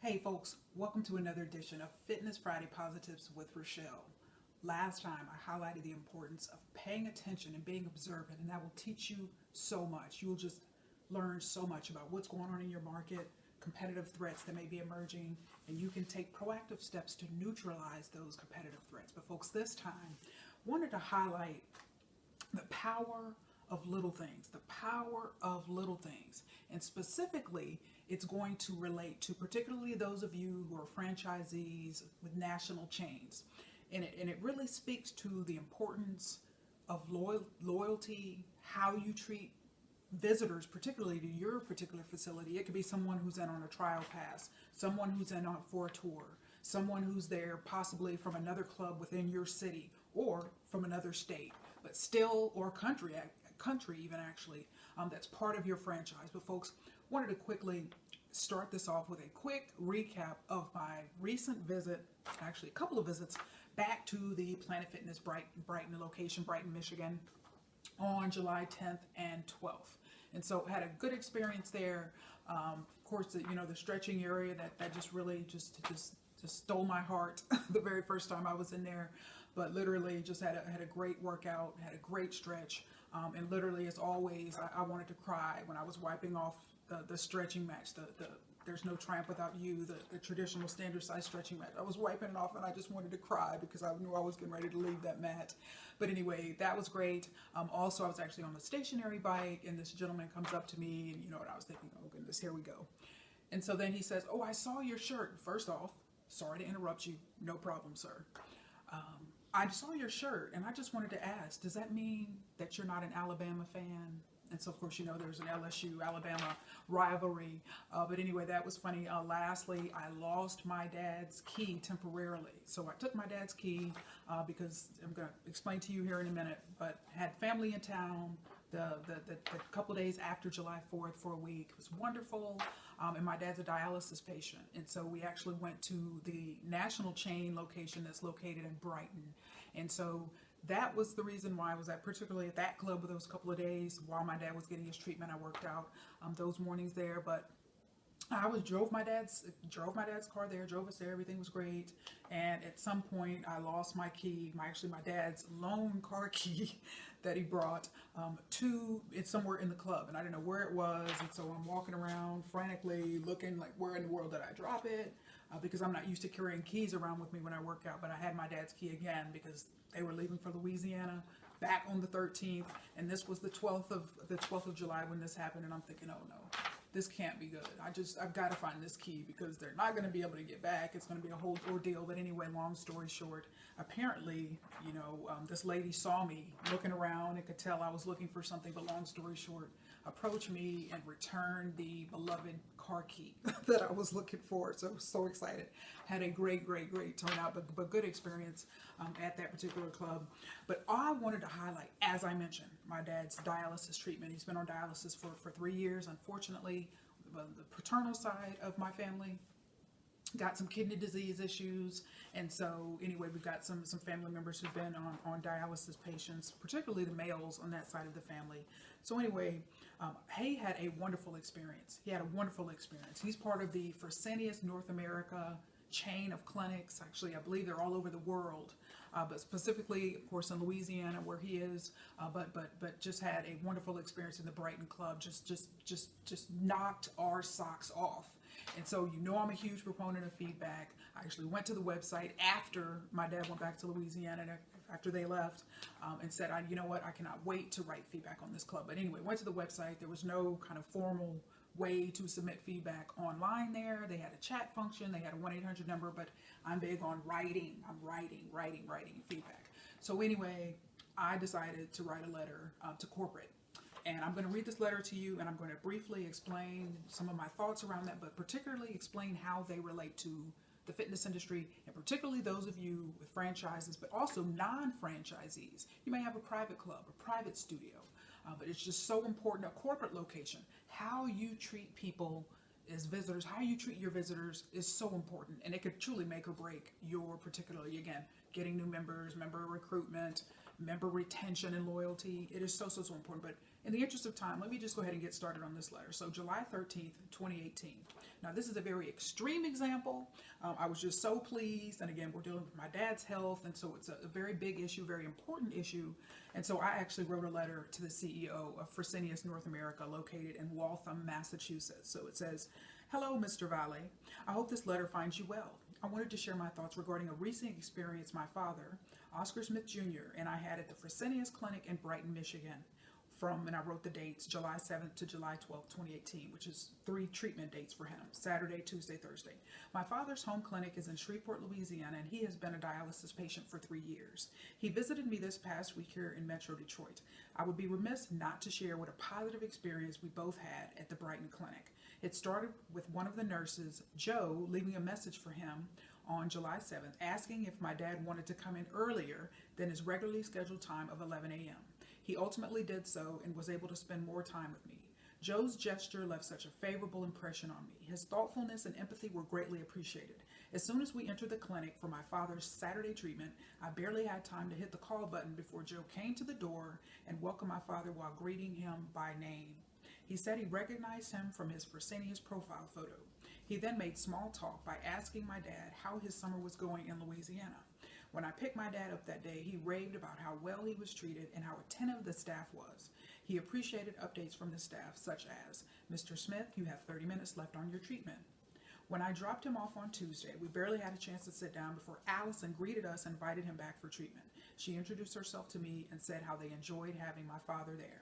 Hey folks, welcome to another edition of Fitness Friday Positives with Rachelle. Last time I highlighted the importance of paying attention and being observant, and that will teach you so much. You will just learn so much about what's going on in your market, competitive threats that may be emerging, and you can take proactive steps to neutralize those competitive threats. But folks, this time I wanted to highlight the power of little things, the power of little things. And specifically, it's going to relate to particularly those of you who are franchisees with national chains. And it really speaks to the importance of loyalty, how you treat visitors, particularly to your particular facility. It could be someone who's in on a trial pass, someone who's in on for a tour, someone who's there possibly from another club within your city or from another state, but still, or country even actually, that's part of your franchise. But folks, wanted to quickly start this off with a quick recap of my recent visit, actually a couple of visits back to the Planet Fitness Brighton location, Brighton, Michigan, on July 10th and 12th. And so had a good experience there. Of course, the stretching area that just really just stole my heart the very first time I was in there. But literally just had a great workout, had a great stretch. And literally, as always, I wanted to cry when I was wiping off the stretching match, There's No Triumph Without You, the traditional standard size stretching mat. I was wiping it off and I just wanted to cry because I knew I was getting ready to leave that mat. But anyway, that was great. Also, I was actually on the stationary bike and this gentleman comes up to me and I was thinking, oh goodness, here we go. And so then he says, oh, I saw your shirt. First off, sorry to interrupt you. No problem, sir. I saw your shirt and I just wanted to ask, does that mean that you're not an Alabama fan? And so, of course, there's an LSU-Alabama rivalry. But anyway, that was funny. Lastly, I lost my dad's key temporarily. So I took my dad's key because I'm going to explain to you here in a minute, but had family in town the couple days after July 4th for a week. It was wonderful. And my dad's a dialysis patient. And so we actually went to the national chain location that's located in Brighton. And so that was the reason why I was particularly at that club for those couple of days while my dad was getting his treatment. I worked out those mornings there, but I drove my dad's car there, drove us there. Everything was great. And at some point, I lost my key, my dad's loan car key that he brought it's somewhere in the club, and I didn't know where it was. And so I'm walking around frantically looking like, where in the world did I drop it? Because I'm not used to carrying keys around with me when I work out. But I had my dad's key again because they were leaving for Louisiana back on the 13th, and this was the 12th of July when this happened. And I'm thinking, oh no, this can't be good. I've got to find this key because they're not going to be able to get back. It's going to be a whole ordeal. But anyway, long story short, apparently, this lady saw me looking around and could tell I was looking for something. But long story short, approached me and returned the beloved car key that I was looking for. So I was so excited. Had a great turnout, but good experience at that particular club. But I wanted to highlight, as I mentioned, my dad's dialysis treatment. He's been on dialysis for 3 years. Unfortunately, the paternal side of my family got some kidney disease issues, and so anyway, we've got some family members who've been on dialysis patients, particularly the males on that side of the family. So anyway, Hay had a wonderful experience. He's part of the Fresenius North America chain of clinics. Actually, I believe they're all over the world, but specifically, of course, in Louisiana where he is. But just had a wonderful experience in the Brighton club. Just knocked our socks off. And so I'm a huge proponent of feedback. I actually went to the website after my dad went back to Louisiana, after they left, and said, I cannot wait to write feedback on this club. But anyway, went to the website. There was no kind of formal way to submit feedback online there. They had a chat function. They had a 1-800 number, but I'm big on writing. I'm writing feedback. So anyway, I decided to write a letter to corporate. And I'm going to read this letter to you, and I'm going to briefly explain some of my thoughts around that, but particularly explain how they relate to the fitness industry, and particularly those of you with franchises, but also non-franchisees. You may have a private club, a private studio, but it's just so important, a corporate location. How you treat people as visitors, how you treat your visitors is so important, and it could truly make or break your particularly, again, getting new members, member recruitment, member retention and loyalty. It is so important. But In the interest of time, let me just go ahead and get started on this letter. So July 13th, 2018. Now, this is a very extreme example. I was just so pleased. And again, we're dealing with my dad's health. And so it's a very big issue, very important issue. And so I actually wrote a letter to the CEO of Fresenius North America, located in Waltham, Massachusetts. So it says, "Hello, Mr. Valle. I hope this letter finds you well. I wanted to share my thoughts regarding a recent experience my father, Oscar Smith Jr., and I had at the Fresenius Clinic in Brighton, Michigan. And I wrote the dates, July 7th to July 12th, 2018, which is 3 treatment dates for him, Saturday, Tuesday, Thursday. My father's home clinic is in Shreveport, Louisiana, and he has been a dialysis patient for 3 years. He visited me this past week here in Metro Detroit. I would be remiss not to share what a positive experience we both had at the Brighton Clinic. It started with one of the nurses, Joe, leaving a message for him on July 7th, asking if my dad wanted to come in earlier than his regularly scheduled time of 11 a.m. He ultimately did so and was able to spend more time with me. Joe's gesture left such a favorable impression on me. His thoughtfulness and empathy were greatly appreciated. As soon as we entered the clinic for my father's Saturday treatment, I barely had time to hit the call button before Joe came to the door and welcomed my father while greeting him by name. He said he recognized him from his Fresenius profile photo. He then made small talk by asking my dad how his summer was going in Louisiana. When I picked my dad up that day, he raved about how well he was treated and how attentive the staff was. He appreciated updates from the staff, such as, "Mr. Smith, you have 30 minutes left on your treatment." When I dropped him off on Tuesday, we barely had a chance to sit down before Allison greeted us and invited him back for treatment. She introduced herself to me and said how they enjoyed having my father there.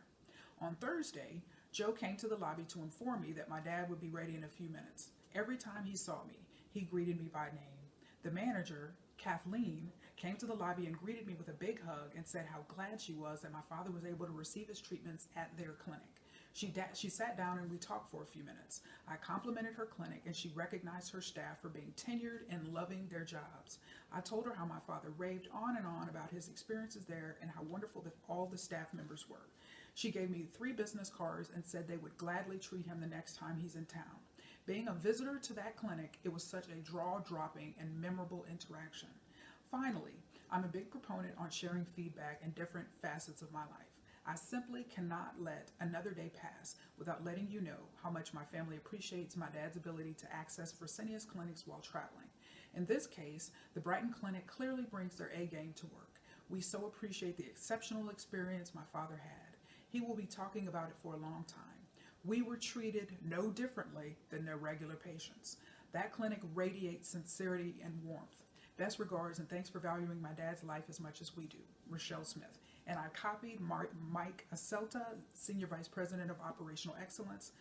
On Thursday, Joe came to the lobby to inform me that my dad would be ready in a few minutes. Every time he saw me, he greeted me by name. The manager, Kathleen, came to the lobby and greeted me with a big hug and said how glad she was that my father was able to receive his treatments at their clinic. She sat down and we talked for a few minutes. I complimented her clinic and she recognized her staff for being tenured and loving their jobs. I told her how my father raved on and on about his experiences there and how wonderful that all the staff members were. She gave me 3 business cards and said they would gladly treat him the next time he's in town. Being a visitor to that clinic, it was such a jaw-dropping and memorable interaction. Finally, I'm a big proponent on sharing feedback in different facets of my life. I simply cannot let another day pass without letting you know how much my family appreciates my dad's ability to access Fresenius clinics while traveling. In this case, the Brighton Clinic clearly brings their A game to work. We so appreciate the exceptional experience my father had. He will be talking about it for a long time. We were treated no differently than their regular patients. That clinic radiates sincerity and warmth. Best regards and thanks for valuing my dad's life as much as we do, Rachelle Smith. And I copied Mike Acelta, Senior Vice President of Operational Excellence.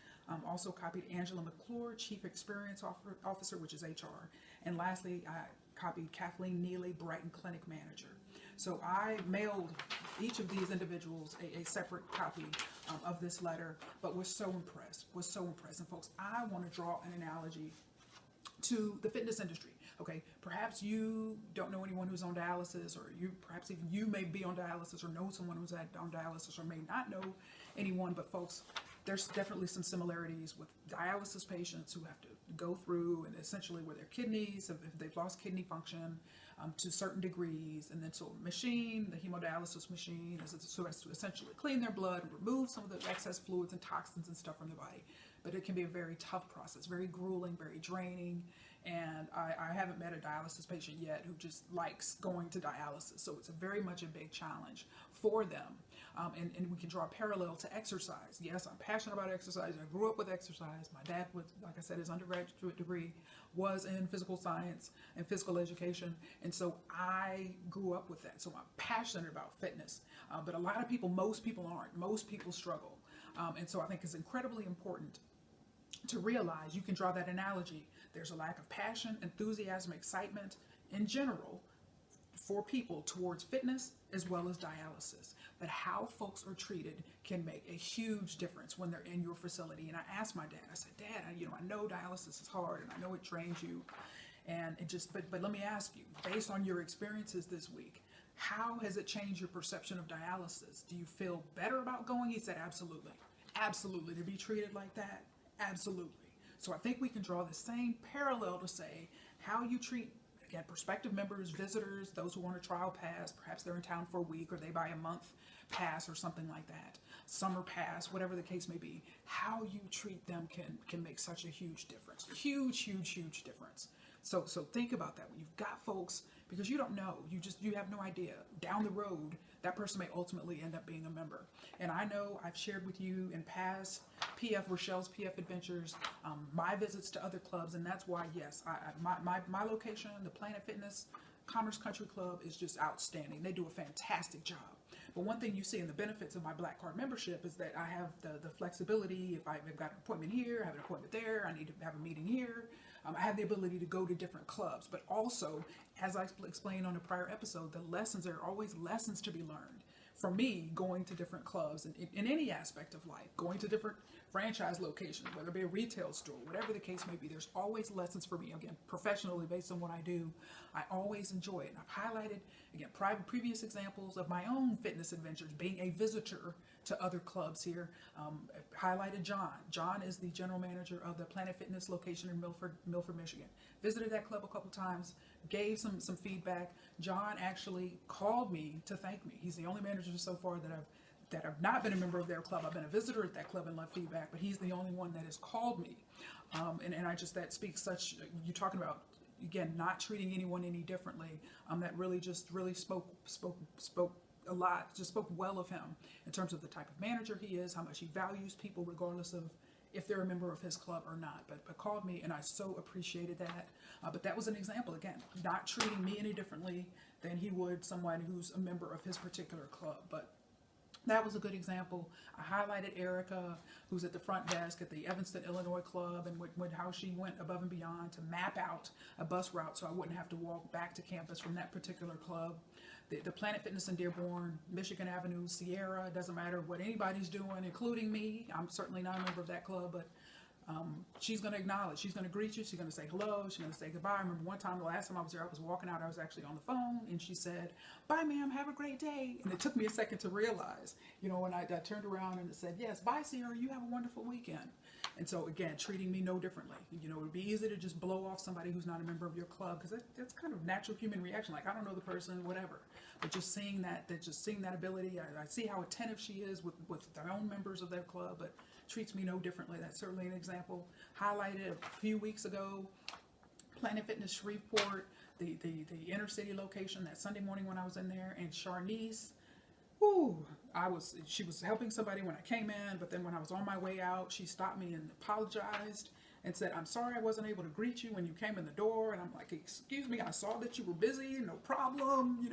Also copied Angela McClure, Chief Experience Officer, which is HR. And lastly, I copied Kathleen Neely, Brighton Clinic Manager. So I mailed each of these individuals a separate copy of this letter, but was so impressed. And folks, I want to draw an analogy to the fitness industry. Okay, perhaps you don't know anyone who's on dialysis, or perhaps even you may be on dialysis or know someone who's on dialysis, or may not know anyone, but folks, there's definitely some similarities with dialysis patients who have to go through and essentially where their kidneys, if they've lost kidney function to certain degrees, and then so the hemodialysis machine has to essentially clean their blood and remove some of the excess fluids and toxins and stuff from the body. But it can be a very tough process, very grueling, very draining. And I haven't met a dialysis patient yet who just likes going to dialysis. So it's very much a big challenge for them. And we can draw a parallel to exercise. Yes, I'm passionate about exercise. I grew up with exercise. My dad was, like I said, his undergraduate degree was in physical science and physical education. And so I grew up with that. So I'm passionate about fitness. But a lot of people, most people aren't. Most people struggle. And so I think it's incredibly important to realize, you can draw that analogy. There's a lack of passion, enthusiasm, excitement in general for people towards fitness as well as dialysis. But how folks are treated can make a huge difference when they're in your facility. And I asked my dad, I said, Dad, I know dialysis is hard and I know it drains you. And it just, but let me ask you, based on your experiences this week, how has it changed your perception of dialysis? Do you feel better about going? He said, absolutely. Absolutely. To be treated like that? Absolutely. So I think we can draw the same parallel to say how you treat, again, prospective members, visitors, those who want a trial pass, perhaps they're in town for a week or they buy a month pass or something like that. summer pass, whatever the case may be. How you treat them can make such a huge difference. Huge difference. So think about that when you've got folks, because you don't know, you have no idea. Down the road, that person may ultimately end up being a member. And I know I've shared with you in past Rachelle's PF Adventures, my visits to other clubs, and that's why, yes, my location, the Planet Fitness Commerce Country Club, is just outstanding. They do a fantastic job. But one thing you see in the benefits of my Black Card membership is that I have the flexibility. If I've got an appointment here, I have an appointment there, I need to have a meeting here, I have the ability to go to different clubs. But also, as I explained on a prior episode, the lessons, there are always lessons to be learned. For me, going to different clubs in any aspect of life, going to different franchise locations, whether it be a retail store, whatever the case may be, there's always lessons for me. Again, professionally, based on what I do, I always enjoy it. And I've highlighted, again, previous examples of my own fitness adventures, being a visitor to other clubs here. Highlighted John. John is the general manager of the Planet Fitness location in Milford, Michigan. Visited that club a couple times, gave some feedback. John actually called me to thank me. He's the only manager so far that I've not been a member of their club. I've been a visitor at that club and left feedback, but he's the only one that has called me. And I just, that speaks such, you're talking about, again, not treating anyone any differently. That really spoke a lot, just spoke well of him in terms of the type of manager he is, how much he values people regardless of if they're a member of his club or not, but called me, and I so appreciated that. But that was an example, again, not treating me any differently than he would someone who's a member of his particular club. But that was a good example. I highlighted Erica, who's at the front desk at the Evanston, Illinois club, and how she went above and beyond to map out a bus route so I wouldn't have to walk back to campus from that particular club. The Planet Fitness in Dearborn, Michigan Avenue, Sierra, doesn't matter what anybody's doing, including me. I'm certainly not a member of that club, but she's going to acknowledge, she's going to greet you, she's going to say hello, she's going to say goodbye. I remember one time, the last time I was there, I was walking out, I was actually on the phone, and she said, "Bye, ma'am, have a great day." And it took me a second to realize, when I turned around and it said, "Yes, bye, Sierra, you have a wonderful weekend." And so, again, treating me no differently. It would be easy to just blow off somebody who's not a member of your club, because that's kind of natural human reaction, like, I don't know the person, whatever. But just seeing that ability, I see how attentive she is with their own members of their club, but treats me no differently. That's certainly an example. Highlighted a few weeks ago, Planet Fitness Shreveport, the inner city location, that Sunday morning when I was in there, and Charnice, she was helping somebody when I came in, but then when I was on my way out, she stopped me and apologized and said, "I'm sorry I wasn't able to greet you when you came in the door." And I'm like, "Excuse me, I saw that you were busy, no problem,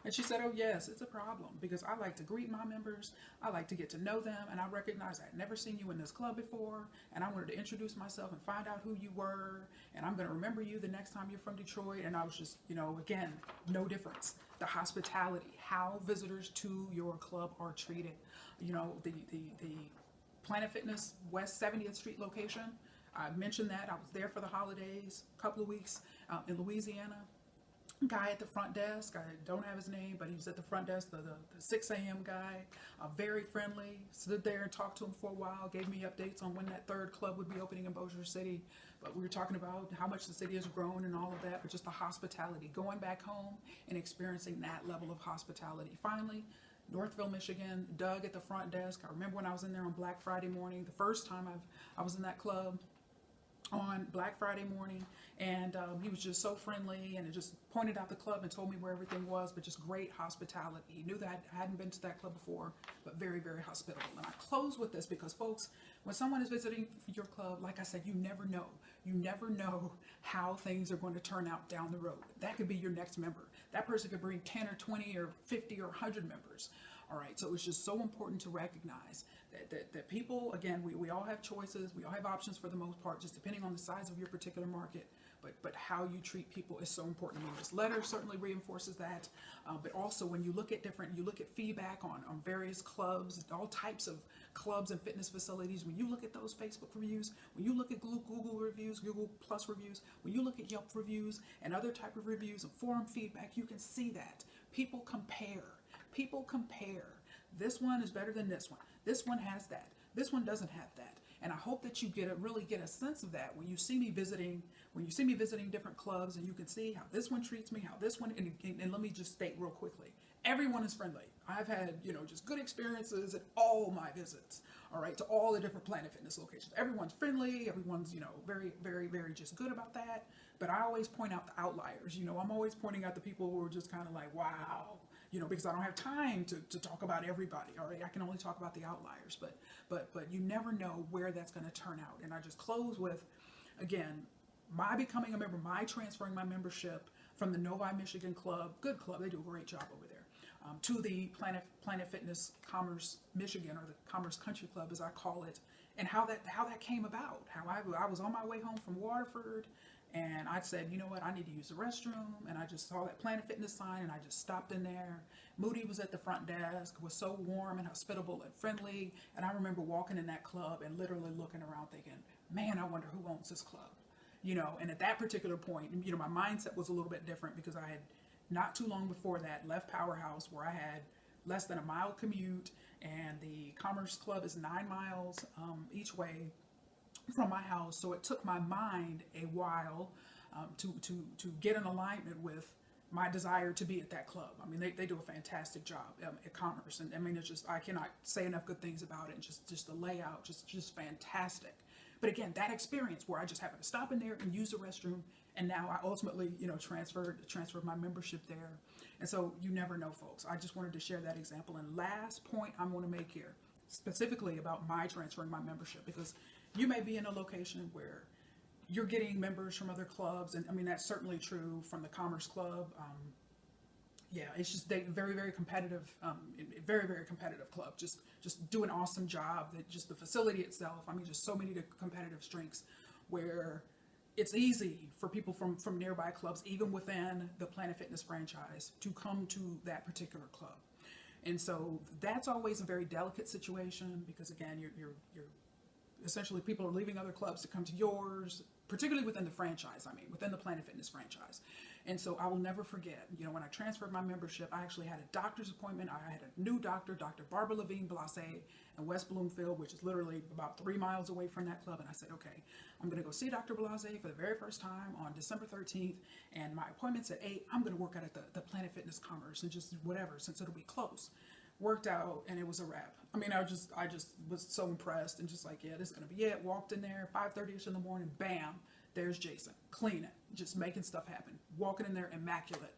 And she said, "Oh yes, it's a problem, because I like to greet my members, I like to get to know them, and I recognize I'd never seen you in this club before, and I wanted to introduce myself and find out who you were, and I'm going to remember you the next time you're from Detroit." And I was just, again, no difference. The hospitality, how visitors to your club are treated. The Planet Fitness West 70th Street location, I mentioned that. I was there for the holidays, a couple of weeks in Louisiana. Guy at the front desk, I don't have his name, but he was at the front desk, the 6 a.m. guy, very friendly, stood there and talked to him for a while, gave me updates on when that third club would be opening in Bossier City. But we were talking about how much the city has grown and all of that, but just the hospitality, going back home and experiencing that level of hospitality. Finally, Northville, Michigan, Doug at the front desk. I remember when I was in there on Black Friday morning, the first time I was in that club on Black Friday morning, and he was just so friendly, and it just pointed out the club and told me where everything was, but just great hospitality. He knew that I hadn't been to that club before, but very, very hospitable. And I close with this because, folks, when someone is visiting your club, like I said, you never know. You never know how things are going to turn out down the road. That could be your next member. That person could bring 10 or 20 or 50 or 100 members. All right, so it's just so important to recognize that people, again, we all have choices, we all have options for the most part, just depending on the size of your particular market, but how you treat people is so important to me. This letter certainly reinforces that, but also when you look at feedback on various clubs, all types of clubs and fitness facilities, when you look at those Facebook reviews, when you look at Google reviews, Google Plus reviews, when you look at Yelp reviews and other type of reviews and forum feedback, you can see that. People compare. This one is better than this one. This one has that. This one doesn't have that. And I hope that you really get a sense of that when you see me visiting different clubs, and you can see how this one treats me, how this one, and let me just state real quickly, Everyone is friendly. I've had, just good experiences at all my visits, all right, to all the different Planet Fitness locations. Everyone's friendly. Everyone's, very, very, very just good about that. But I always point out the outliers. I'm always pointing out the people who are just kind of like, wow, because I don't have time to talk about everybody, all right? I can only talk about the outliers. But you never know where that's going to turn out. And I just close with, again, my becoming a member, my transferring my membership from the Novi-Michigan club, good club, they do a great job over there, to the Planet Fitness Commerce Michigan, or the Commerce Country Club as I call it, and how that came about. How I was on my way home from Waterford, and I said, you know what, I need to use the restroom, and I just saw that Planet Fitness sign, and I just stopped in there. Moody was at the front desk, was so warm and hospitable and friendly, and I remember walking in that club and literally looking around thinking, man, I wonder who owns this club. And at that particular point, my mindset was a little bit different, because I had not too long before that left Powerhouse, where I had less than a mile commute, and the Commerce Club is 9 miles each way from my house. So it took my mind a while to get in alignment with my desire to be at that club. I mean, they do a fantastic job at Commerce, and I mean, it's just, I cannot say enough good things about it. And just the layout, just fantastic. But again, that experience where I just happened to stop in there and use the restroom, and now I ultimately, transferred my membership there. And so you never know, folks. I just wanted to share that example. And last point I'm going to make here, specifically about my transferring my membership, because you may be in a location where you're getting members from other clubs, and I mean, that's certainly true from the Commerce Club. It's just very, very competitive, very, very competitive club. Just do an awesome job. That just the facility itself. I mean, just so many competitive strengths, where it's easy for people from nearby clubs, even within the Planet Fitness franchise, to come to that particular club. And so that's always a very delicate situation, because again, you're essentially, people are leaving other clubs to come to yours, particularly within the franchise, within the Planet Fitness franchise. And so I will never forget, when I transferred my membership, I actually had a doctor's appointment. I had a new doctor, Dr. Barbara Levine Blase, in West Bloomfield, which is literally about 3 miles away from that club. And I said, okay, I'm going to go see Dr. Blase for the very first time on December 13th. And my appointment's at 8. I'm going to work out at the Planet Fitness Commerce, and just whatever, since it'll be close. Worked out, and it was a wrap. I mean, I just was so impressed, and just like, yeah, this is going to be it. Walked in there, 5:30ish in the morning, bam, there's Jason, cleaning, just making stuff happen. Walking in there, immaculate.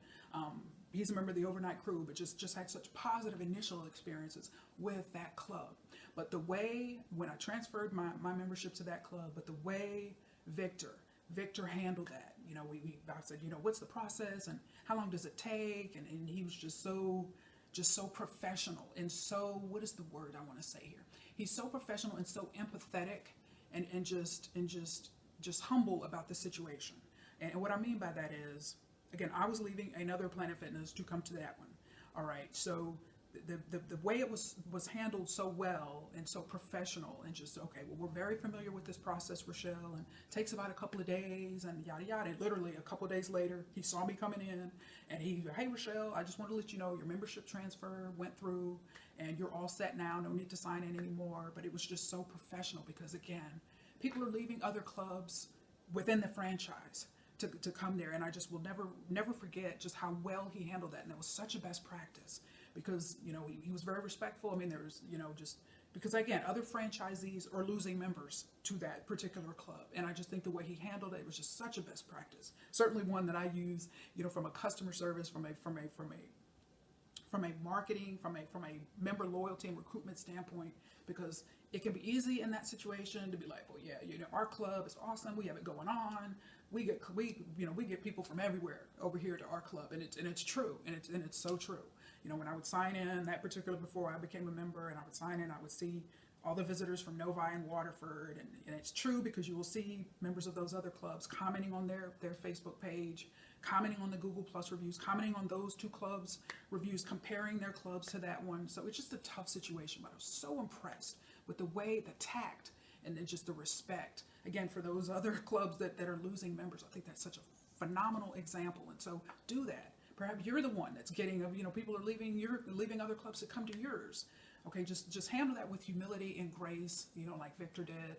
He's a member of the overnight crew, but just had such positive initial experiences with that club. But the way, when I transferred my membership to that club, but the way Victor handled that, I said, what's the process, and how long does it take? And he was just so professional, and so, what is the word I want to say here? He's so professional and so empathetic, and just humble about the situation. And what I mean by that is, again, I was leaving another Planet Fitness to come to that one. All right, so the way it was handled so well and so professional, and just, okay, well, we're very familiar with this process, Rachelle, and it takes about a couple of days, and yada yada. And literally a couple of days later, he saw me coming in, and hey, Rachelle, I just want to let you know your membership transfer went through, and you're all set now. No need to sign in anymore. But it was just so professional, because again, people are leaving other clubs within the franchise to come there, and I just will never forget just how well he handled that. And that was such a best practice, because he was very respectful. I mean, there was just because, again, other franchisees are losing members to that particular club, and I just think the way he handled it was just such a best practice. Certainly one that I use, from a customer service, from a marketing, from a member loyalty and recruitment standpoint, because it can be easy in that situation to be like, well, yeah, our club is awesome. We have it going on. We get people from everywhere over here to our club, and it's true, and it's so true. When I would sign in that particular, before I became a member, and I would sign in, I would see all the visitors from Novi and Waterford, and it's true, because you will see members of those other clubs commenting on their Facebook page, commenting on the Google Plus reviews, commenting on those 2 clubs reviews, comparing their clubs to that one. So it's just a tough situation, but I was so impressed with the way, the tact, and then just the respect, again, for those other clubs that are losing members. I think that's such a phenomenal example. And so do that. Perhaps you're the one that's getting, people are leaving other clubs to come to yours. Okay, just handle that with humility and grace, like Victor did.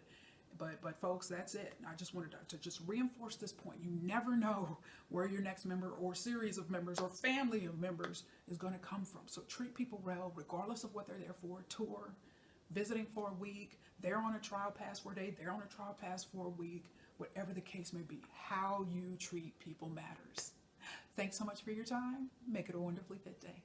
But folks, that's it. I just wanted to just reinforce this point. You never know where your next member or series of members or family of members is going to come from. So treat people well, regardless of what they're there for. Tour, visiting for a week, they're on a trial pass for a day, they're on a trial pass for a week, whatever the case may be. How you treat people matters. Thanks so much for your time. Make it a wonderfully fit day.